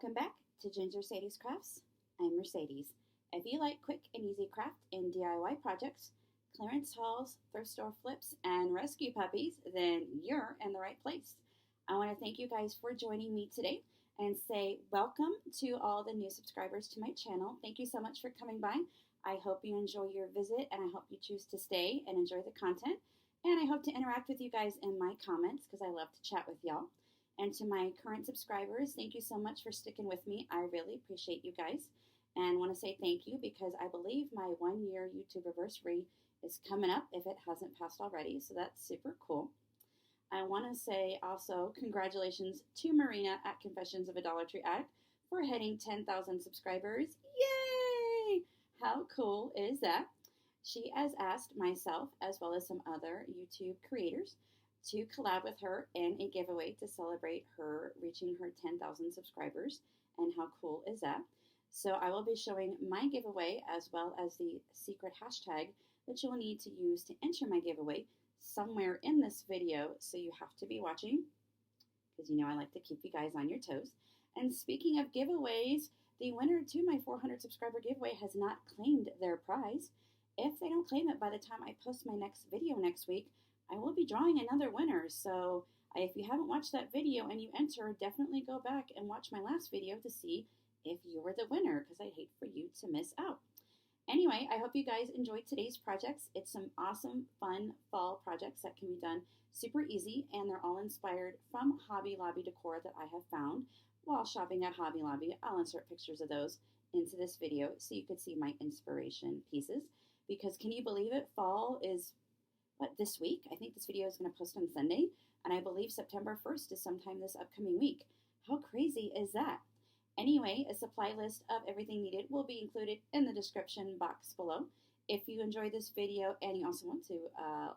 Welcome back to Ginger Sadie's Crafts. I'm Mercedes. If you like quick and easy craft and DIY projects, clearance hauls, thrift store flips, and rescue puppies, then you're in the right place. I want to thank you guys for joining me today and say welcome to all the new subscribers to my channel. Thank you so much for coming by. I hope you enjoy your visit and I hope you choose to stay and enjoy the content. And I hope to interact with you guys in my comments because I love to chat with y'all. And to my current subscribers, thank you so much for sticking with me. I really appreciate you guys. And want to say thank you because I believe my 1 year YouTube anniversary is coming up if it hasn't passed already. So that's super cool. I want to say also congratulations to Marina at Confessions of a Dollar Tree Addict for hitting 10,000 subscribers. Yay! How cool is that? She has asked myself as well as some other YouTube creators to collab with her in a giveaway to celebrate her reaching her 10,000 subscribers. And how cool is that? So I will be showing my giveaway as well as the secret hashtag that you'll need to use to enter my giveaway somewhere in this video. So you have to be watching because you know I like to keep you guys on your toes. And speaking of giveaways, the winner to my 400 subscriber giveaway has not claimed their prize. If they don't claim it by the time I post my next video next week, I will be drawing another winner. So if you haven't watched that video and you enter, definitely go back and watch my last video to see if you're the winner because I'd hate for you to miss out. Anyway, I hope you guys enjoyed today's projects. It's some awesome, fun fall projects that can be done super easy, and they're all inspired from Hobby Lobby decor that I have found while shopping at Hobby Lobby. I'll insert pictures of those into this video so you could see my inspiration pieces. Because can you believe it? Fall is this week. I think this video is going to post on Sunday, and I believe September 1st is sometime this upcoming week. How crazy is that? Anyway, a supply list of everything needed will be included in the description box below. If you enjoyed this video and you also want to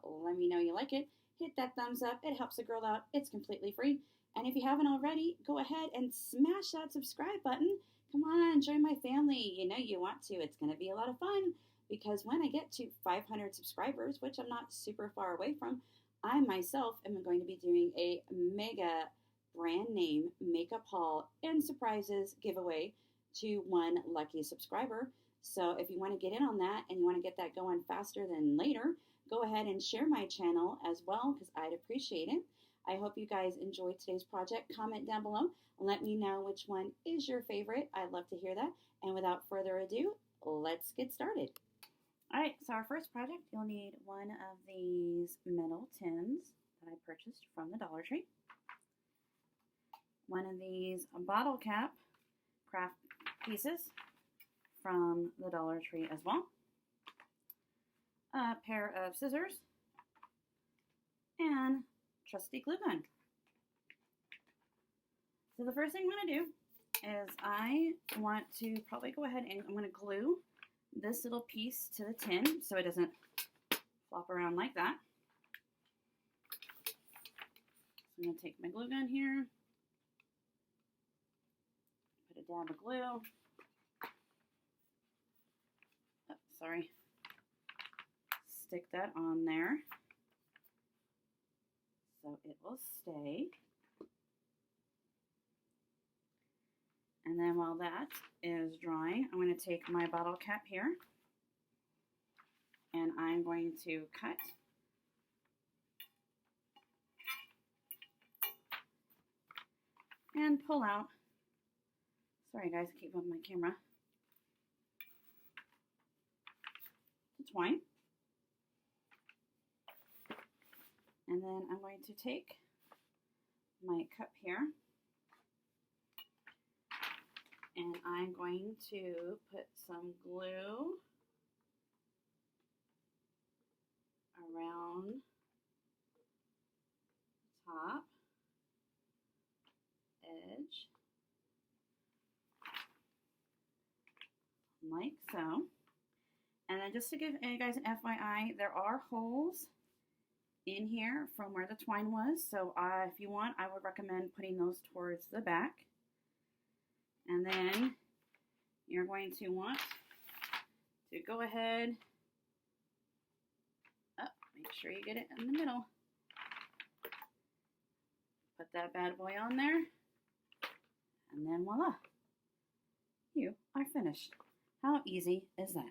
let me know you like it, hit that thumbs up. It helps a girl out. It's completely free. And if you haven't already, go ahead and smash that subscribe button. Come on, join my family. You know you want to. It's going to be a lot of fun. Because when I get to 500 subscribers, which I'm not super far away from, I myself am going to be doing a mega brand name makeup haul and surprises giveaway to one lucky subscriber. So if you want to get in on that and you want to get that going faster than later, go ahead and share my channel as well because I'd appreciate it. I hope you guys enjoyed today's project. Comment down below. Let me know which one is your favorite. I'd love to hear that. And without further ado, let's get started. Alright, so our first project, you'll need one of these metal tins that I purchased from the Dollar Tree. One of these bottle cap craft pieces from the Dollar Tree as well. A pair of scissors. And trusty glue gun. So the first thing I'm going to do is I want to probably go ahead and I'm going to glue this little piece to the tin so it doesn't flop around like that. So I'm going to take my glue gun here, put a dab of glue. Oh, sorry. Stick that on there so it will stay. And then while that is drying, I'm going to take my bottle cap here and I'm going to cut and pull out. Sorry guys, I keep moving my camera. The twine. And then I'm going to take my cup here. And I'm going to put some glue around the top edge, like so. And then just to give you guys an FYI, there are holes in here from where the twine was. So if you want, I would recommend putting those towards the back. And then you're going to want to go ahead, make sure you get it in the middle. Put that bad boy on there, and then voila. You are finished. How easy is that?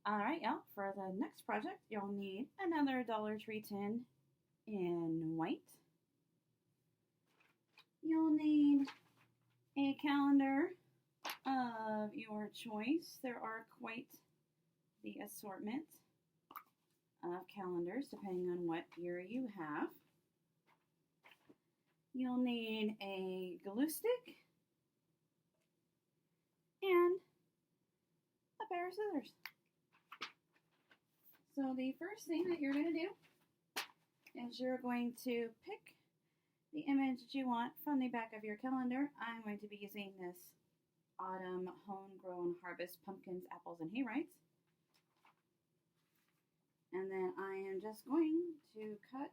All right, y'all. For the next project, you'll need another Dollar Tree tin in white. You'll need a calendar of your choice. There are quite the assortment of calendars depending on what year you have. You'll need a glue stick and a pair of scissors. So the first thing that you're going to do is you're going to pick the image that you want from the back of your calendar. I'm going to be using this Autumn Homegrown Harvest Pumpkins, Apples, and Hayrides. And then I am just going to cut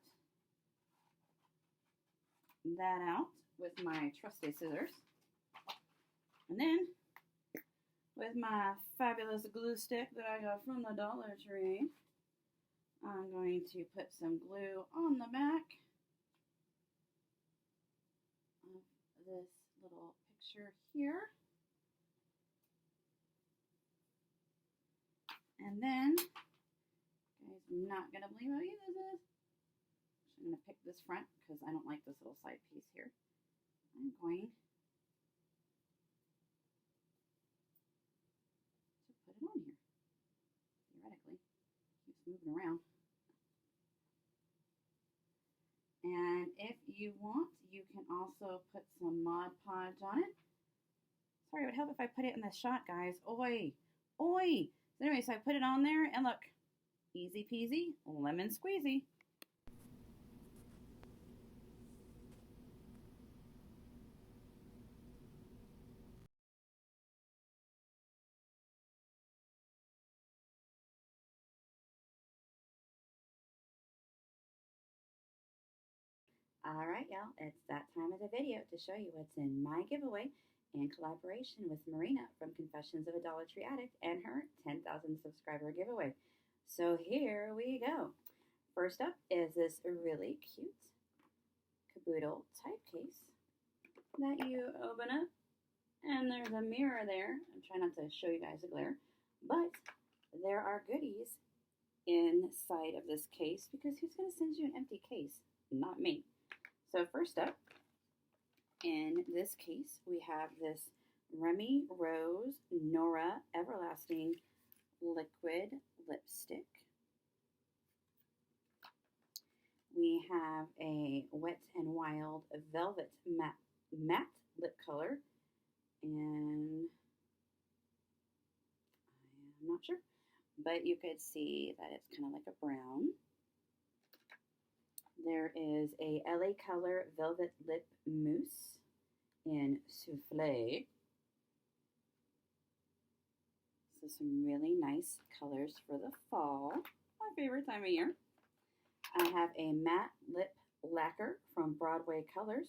that out with my trusty scissors. And then with my fabulous glue stick that I got from the Dollar Tree, I'm going to put some glue on the back of this little picture here. And then, guys, I'm not going to believe how easy this is. I'm going to pick this front because I don't like this little side piece here. I'm going to put it on here. Theoretically, it keeps moving around. And if you want, you can also put some Mod Podge on it. Sorry, it would help if I put it in the shot, guys. Oi! Oi! So anyway, so I put it on there, and look. Easy peasy, lemon squeezy. All right, y'all, it's that time of the video to show you what's in my giveaway in collaboration with Marina from Confessions of a Dollar Tree Addict and her 10,000 subscriber giveaway. So here we go. First up is this really cute caboodle type case that you open up, and there's a mirror there. I'm trying not to show you guys the glare, but there are goodies inside of this case because who's going to send you an empty case? Not me. So first up, in this case, we have this Remy Rose Nora Everlasting Liquid Lipstick. We have a Wet and Wild Velvet Matte Lip Color, and I'm not sure, but you could see that it's kind of like a brown. There is a LA Color Velvet Lip Mousse in Soufflé. So some really nice colors for the fall, my favorite time of year. I have a matte lip lacquer from Broadway Colors.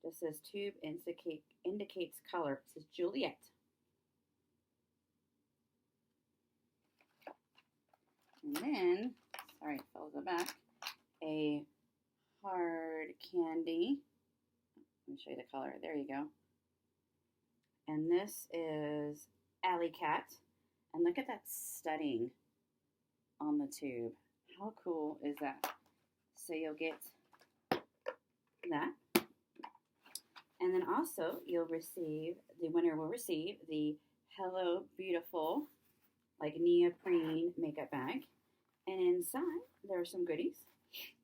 Just says tube indicates color. It says Juliet. And then, sorry, it fell to the back, a hard candy. Let me show you the color. There you go. And this is Alley Cat. And look at that studding on the tube. How cool is that? So you'll get that. And then also you'll receive, the winner will receive the Hello Beautiful, like neoprene makeup bag. And inside there are some goodies.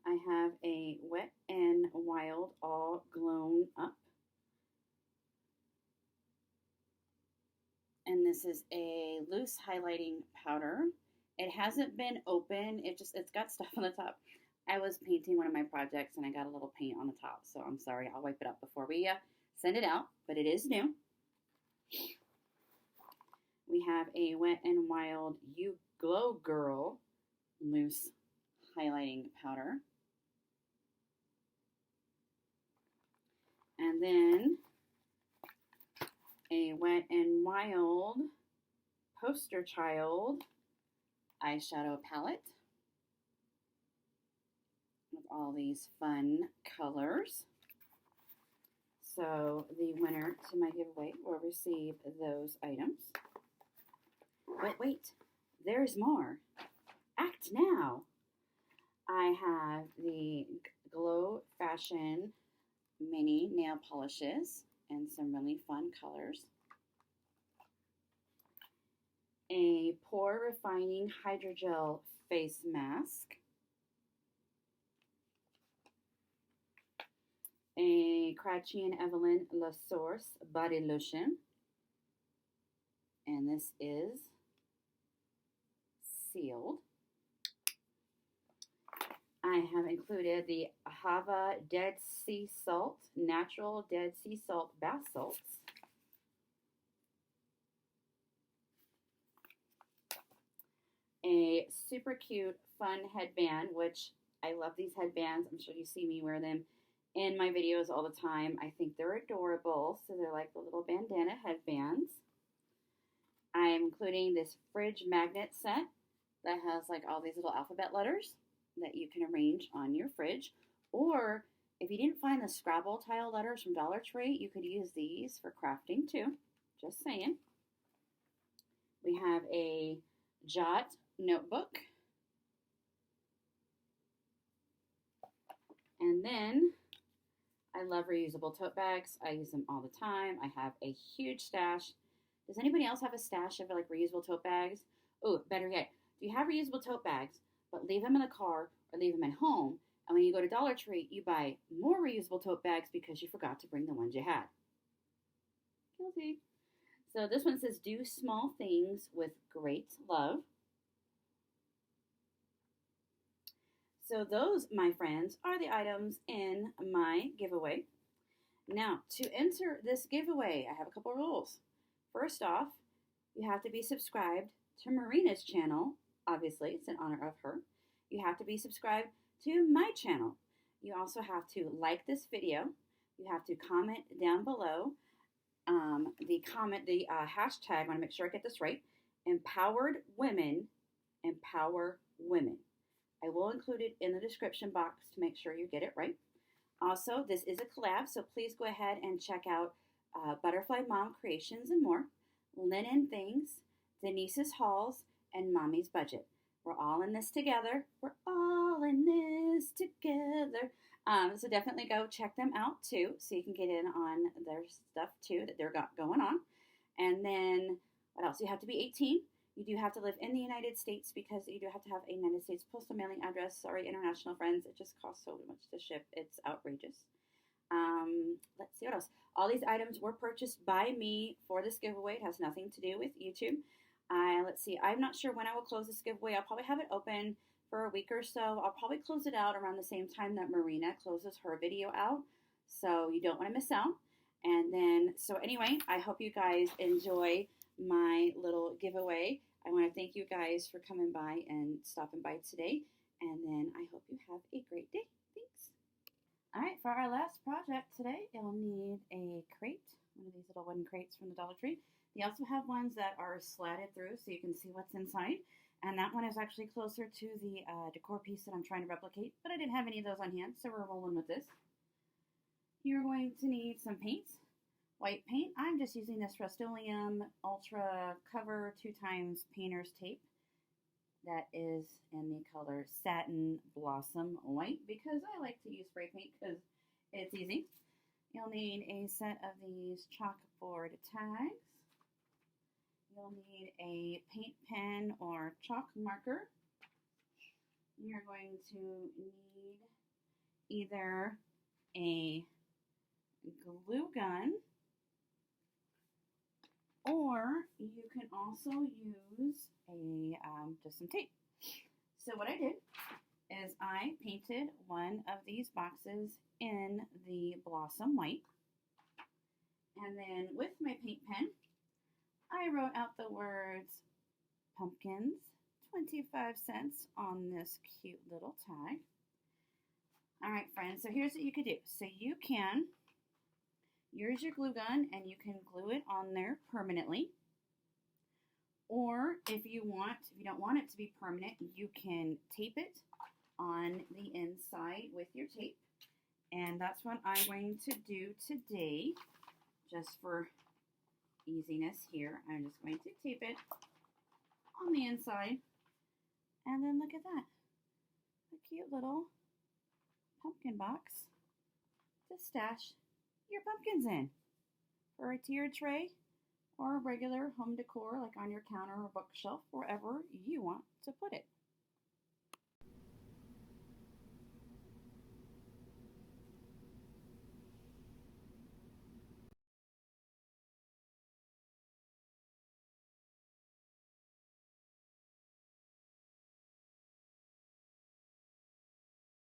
I have a Wet and Wild All Glown Up. And this is a loose highlighting powder. It hasn't been open. It's got stuff on the top. I was painting one of my projects and I got a little paint on the top. So I'm sorry. I'll wipe it up before we send it out. But it is new. We have a Wet and Wild You Glow Girl loose highlighting powder. And then a Wet and Wild Poster Child eyeshadow palette with all these fun colors. So the winner to my giveaway will receive those items. But wait, there's more. Act now. I have the Glow Fashion mini nail polishes and some really fun colors. A Pore Refining Hydrogel face mask. A Cratchy and Evelyn La Source body lotion. And this is sealed. I have included the Hava Dead Sea Salt, Natural Dead Sea Salt Bath Salts. A super cute, fun headband, which I love these headbands. I'm sure you see me wear them in my videos all the time. I think they're adorable. So they're like the little bandana headbands. I am including this fridge magnet set that has like all these little alphabet letters that you can arrange on your fridge. Or if you didn't find the Scrabble tile letters from Dollar Tree, you could use these for crafting too. Just saying. We have a Jot notebook. And then I love reusable tote bags. I use them all the time. I have a huge stash. Does anybody else have a stash of like reusable tote bags? Oh, better yet, do you have reusable tote bags, but leave them in the car or leave them at home, and when you go to Dollar Tree, you buy more reusable tote bags because you forgot to bring the ones you had? Guilty. So this one says, do small things with great love. So those, my friends, are the items in my giveaway. Now, to enter this giveaway, I have a couple rules. First off, you have to be subscribed to Marina's channel. Obviously, it's in honor of her. You have to be subscribed to my channel. You also have to like this video. You have to comment down below. The hashtag, I want to make sure I get this right, empowered women, empower women. I will include it in the description box to make sure you get it right. Also, this is a collab, so please go ahead and check out Butterfly Mom Creations and more, Linen Things, Denise's Hauls, and Mommy's Budget. We're all in this together. We're all in this together. So definitely go check them out too, so you can get in on their stuff too that they're got going on. And then what else? You have to be 18. You do have to live in the United States because you do have to have a United States postal mailing address. Sorry, international friends, it just costs so much to ship. It's outrageous. Let's see what else. All these items were purchased by me for this giveaway. It has nothing to do with YouTube. Let's see. I'm not sure when I will close this giveaway. I'll probably have it open for a week or so. I'll probably close it out around the same time that Marina closes her video out. So you don't want to miss out. And then, so anyway, I hope you guys enjoy my little giveaway. I want to thank you guys for coming by and stopping by today. And then I hope you have a great day. Thanks. All right, for our last project today, you'll need a crate, one of these little wooden crates from the Dollar Tree. They also have ones that are slatted through so you can see what's inside. And that one is actually closer to the decor piece that I'm trying to replicate, but I didn't have any of those on hand, so we're rolling with this. You're going to need some paints. White paint. I'm just using this Rust-Oleum Ultra Cover 2x Painter's Tape. That is in the color Satin Blossom White because I like to use spray paint because it's easy. You'll need a set of these Chalkboard Tags. You'll need a paint pen or chalk marker. You're going to need either a glue gun, or you can also use a just some tape. So what I did is I painted one of these boxes in the Blossom White, and then with my paint pen, I wrote out the words pumpkins, 25 cents on this cute little tag. All right, friends, so here's what you could do. So you can Use your glue gun and you can glue it on there permanently. Or if you don't want it to be permanent, you can tape it on the inside with your tape. And that's what I'm going to do today, just for easiness here. I'm just going to tape it on the inside. And then look at that. A cute little pumpkin box to stash your pumpkins in. Or a tiered tray, or a regular home decor like on your counter or bookshelf, wherever you want to put it.